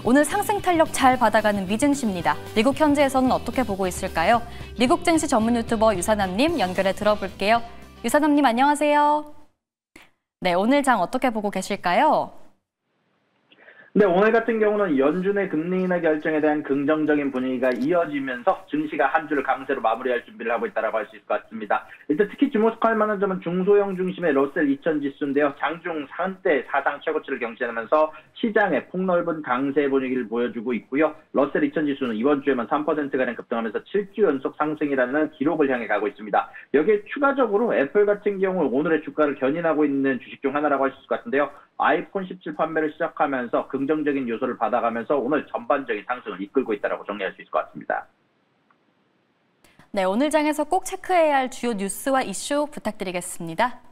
오늘 상승 탄력 잘 받아가는 미증시입니다. 미국 현지에서는 어떻게 보고 있을까요? 미국 증시 전문 유튜버 유사남님 연결해 들어볼게요. 유사남님 안녕하세요. 네, 오늘 장 어떻게 보고 계실까요? 네, 오늘 같은 경우는 연준의 금리 인하 결정에 대한 긍정적인 분위기가 이어지면서 증시가 한 주를 강세로 마무리할 준비를 하고 있다고 할 수 있을 것 같습니다. 일단 특히 주목할 만한 점은 중소형 중심의 러셀 2000 지수인데요. 장중 한때 사상 최고치를 경신하면서 시장의 폭넓은 강세 분위기를 보여주고 있고요. 러셀 2000 지수는 이번 주에만 3%가량 급등하면서 7주 연속 상승이라는 기록을 향해 가고 있습니다. 여기에 추가적으로 애플 같은 경우 오늘의 주가를 견인하고 있는 주식 중 하나라고 할 수 있을 것 같은데요. 아이폰 17 판매를 시작하면서 긍정적인 요소를 받아가면서 오늘 전반적인 상승을 이끌고 있다고 정리할 수 있을 것 같습니다. 네, 오늘 장에서 꼭 체크해야 할 주요 뉴스와 이슈 부탁드리겠습니다.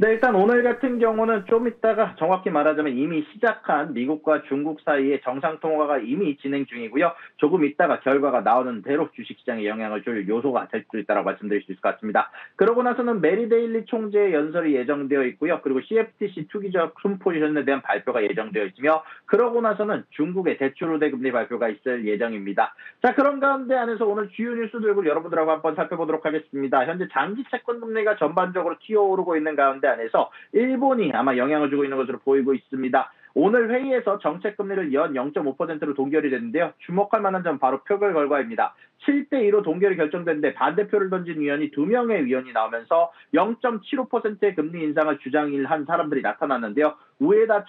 네, 일단 오늘 같은 경우는 좀 이따가 정확히 말하자면 이미 시작한 미국과 중국 사이의 정상통화가 이미 진행 중이고요. 조금 이따가 결과가 나오는 대로 주식시장에 영향을 줄 요소가 될 수 있다고 말씀드릴 수 있을 것 같습니다. 그러고 나서는 메리 데일리 총재의 연설이 예정되어 있고요. 그리고 CFTC 투기적 순포지션에 대한 발표가 예정되어 있으며 그러고 나서는 중국의 대출 우대금리 발표가 있을 예정입니다. 자, 그런 가운데 안에서 오늘 주요 뉴스들을 여러분들하고 한번 살펴보도록 하겠습니다. 현재 장기 채권 금리가 전반적으로 튀어오르고 있는 가운데 안에서 일본이 아마 영향을 주고 있는 것으로 보이고 있습니다. 오늘 회의에서 정책금리를 연 0.5%로 동결이 됐는데요. 주목할 만한 점은 바로 표결 결과입니다. 7대2로 동결이 결정됐는데 반대표를 던진 위원이 2명의 위원이 나오면서 0.75%의 금리 인상을 주장한 사람들이 나타났는데요. 우에다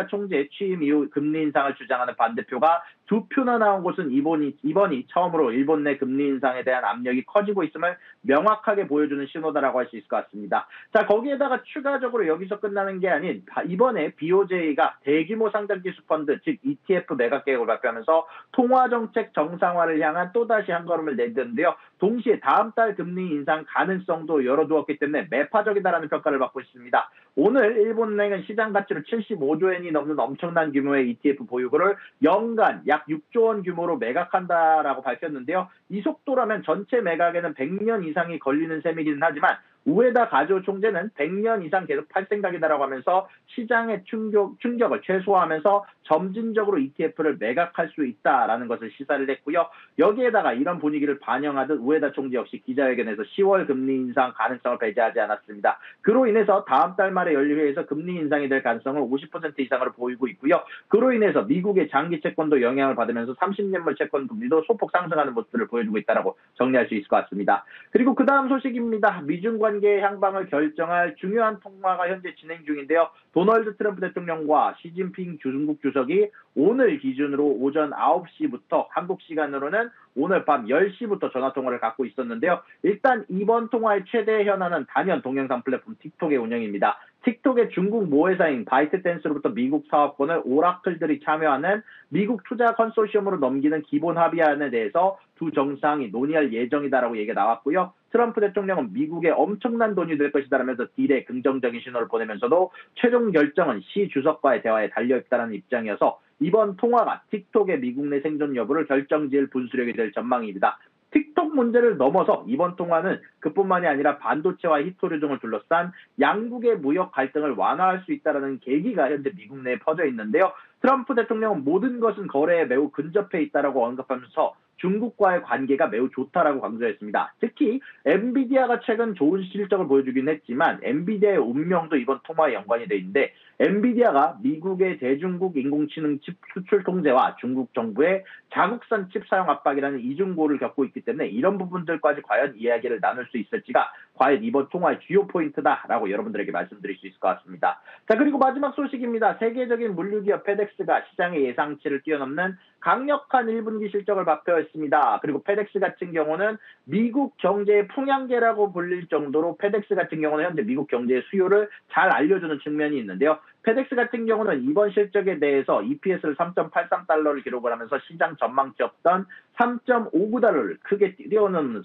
총재 취임 이후 금리 인상을 주장하는 반대표가 2표나 나온 곳은 이번이 처음으로 일본 내 금리 인상에 대한 압력이 커지고 있음을 명확하게 보여주는 신호다라고 할 수 있을 것 같습니다. 자, 거기에다가 추가적으로 여기서 끝나는 게 아닌 이번에 BOJ가 대규모 상장기술 펀드, 즉 ETF 매각 계획을 발표하면서 통화정책 정상화를 향한 또다시 한 걸음을 내딛는데요. 동시에 다음 달 금리 인상 가능성도 열어두었기 때문에 매파적이다라는 평가를 받고 있습니다. 오늘 일본은행은 시장 가치로 75조 엔이 넘는 엄청난 규모의 ETF 보유고를 연간 약 6조 원 규모로 매각한다라고 밝혔는데요. 이 속도라면 전체 매각에는 100년 이상이 걸리는 셈이기는 하지만 우에다 가조 총재는 100년 이상 계속 팔 생각이다라고 하면서 시장의 충격을 최소화하면서 점진적으로 ETF를 매각할 수 있다라는 것을 시사를 했고요. 여기에다가 이런 분위기를 반영하듯 우에다 총재 역시 기자회견에서 10월 금리 인상 가능성을 배제하지 않았습니다. 그로 인해서 다음 달 말에 열릴 회의에서 금리 인상이 될 가능성을 50% 이상으로 보이고 있고요. 그로 인해서 미국의 장기 채권도 영향을 받으면서 30년물 채권 금리도 소폭 상승하는 모습을 보여주고 있다라고 정리할 수 있을 것 같습니다. 그리고 그 다음 소식입니다. 미중 관계의 향방을 결정할 중요한 통화가 현재 진행 중인데요. 도널드 트럼프 대통령과 시진핑 중국 주석이 오늘 기준으로 오전 9시부터 한국 시간으로는 오늘 밤 10시부터 전화통화를 갖고 있었는데요. 일단 이번 통화의 최대 현안은 단연 동영상 플랫폼 틱톡의 운영입니다. 틱톡의 중국 모회사인 바이트댄스로부터 미국 사업권을 오라클들이 참여하는 미국 투자 컨소시엄으로 넘기는 기본 합의안에 대해서 두 정상이 논의할 예정이다라고 얘기가 나왔고요. 트럼프 대통령은 미국에 엄청난 돈이 될 것이다라면서 딜에 긍정적인 신호를 보내면서도 최종 결정은 시 주석과의 대화에 달려있다는 입장이어서 이번 통화가 틱톡의 미국 내 생존 여부를 결정지을 분수령이 될 전망입니다. 틱톡 문제를 넘어서 이번 통화는 그뿐만이 아니라 반도체와 히토류 등을 둘러싼 양국의 무역 갈등을 완화할 수 있다는 계기가 현재 미국 내에 퍼져 있는데요. 트럼프 대통령은 모든 것은 거래에 매우 근접해 있다라고 언급하면서 중국과의 관계가 매우 좋다라고 강조했습니다. 특히 엔비디아가 최근 좋은 실적을 보여주긴 했지만 엔비디아의 운명도 이번 통화에 연관이 돼 있는데 엔비디아가 미국의 대중국 인공지능 칩 수출 통제와 중국 정부의 자국산 칩 사용 압박이라는 이중고를 겪고 있기 때문에 이런 부분들까지 과연 이야기를 나눌 수 있을지가 과연 이번 통화의 주요 포인트다라고 여러분들에게 말씀드릴 수 있을 것 같습니다. 자, 그리고 마지막 소식입니다. 세계적인 물류기업 페덱스가 시장의 예상치를 뛰어넘는 강력한 1분기 실적을 발표했습니다. 그리고 페덱스 같은 경우는 미국 경제의 풍향계라고 불릴 정도로 페덱스 같은 경우는 현재 미국 경제의 수요를 잘 알려주는 측면이 있는데요. 페덱스 같은 경우는 이번 실적에 대해서 EPS를 3.83달러를 기록을 하면서 시장 전망치 없던 3.59달러를 크게 뛰어넘는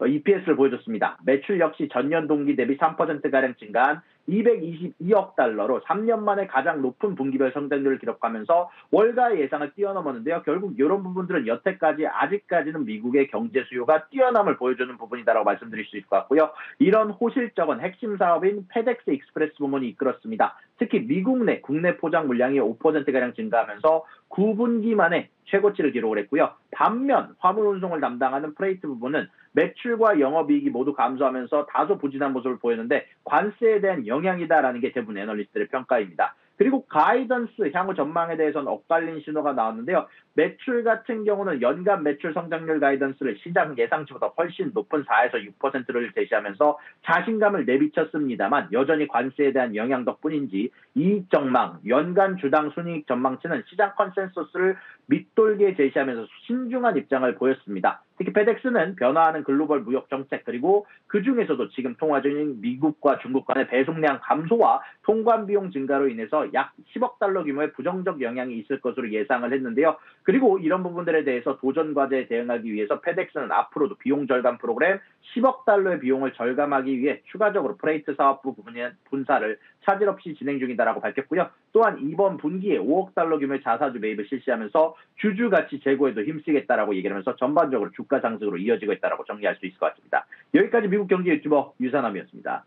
EPS를 보여줬습니다. 매출 역시 전년 동기 대비 3%가량 증가한 222억 달러로 3년 만에 가장 높은 분기별 성장률을 기록하면서 월가의 예상을 뛰어넘었는데요. 결국 이런 부분들은 여태까지 아직까지는 미국의 경제 수요가 뛰어남을 보여주는 부분이다라고 말씀드릴 수 있을 것 같고요. 이런 호실적은 핵심 사업인 페덱스 익스프레스 부문이 이끌었습니다. 보였습니다. 특히 미국 내 국내 포장 물량이 5%가량 증가하면서 9분기 만에 최고치를 기록을 했고요. 반면 화물 운송을 담당하는 프레이트 부분은 매출과 영업이익이 모두 감소하면서 다소 부진한 모습을 보였는데 관세에 대한 영향이다라는 게 대부분 애널리스트들의 평가입니다. 그리고 가이던스 향후 전망에 대해서는 엇갈린 신호가 나왔는데요. 매출 같은 경우는 연간 매출 성장률 가이던스를 시장 예상치보다 훨씬 높은 4에서 6%를 제시하면서 자신감을 내비쳤습니다만 여전히 관세에 대한 영향 덕분인지 이익 전망, 연간 주당 순이익 전망치는 시장 컨센서스를 밑돌게 제시하면서 신중한 입장을 보였습니다. 특히 페덱스는 변화하는 글로벌 무역 정책 그리고 그중에서도 지금 통화 중인 미국과 중국 간의 배송량 감소와 통관 비용 증가로 인해서 약 10억 달러 규모의 부정적 영향이 있을 것으로 예상을 했는데요. 그리고 이런 부분들에 대해서 도전 과제에 대응하기 위해서 페덱스는 앞으로도 비용 절감 프로그램 10억 달러의 비용을 절감하기 위해 추가적으로 프레이트 사업부 분사를 차질 없이 진행 중이다라고 밝혔고요. 또한 이번 분기에 5억 달러 규모의 자사주 매입을 실시하면서 주주 가치 제고에도 힘쓰겠다라고 얘기를 하면서 전반적으로 주가 상승으로 이어지고 있다라고 정리할 수 있을 것 같습니다. 여기까지 미국 경제 유튜버 유산남이었습니다.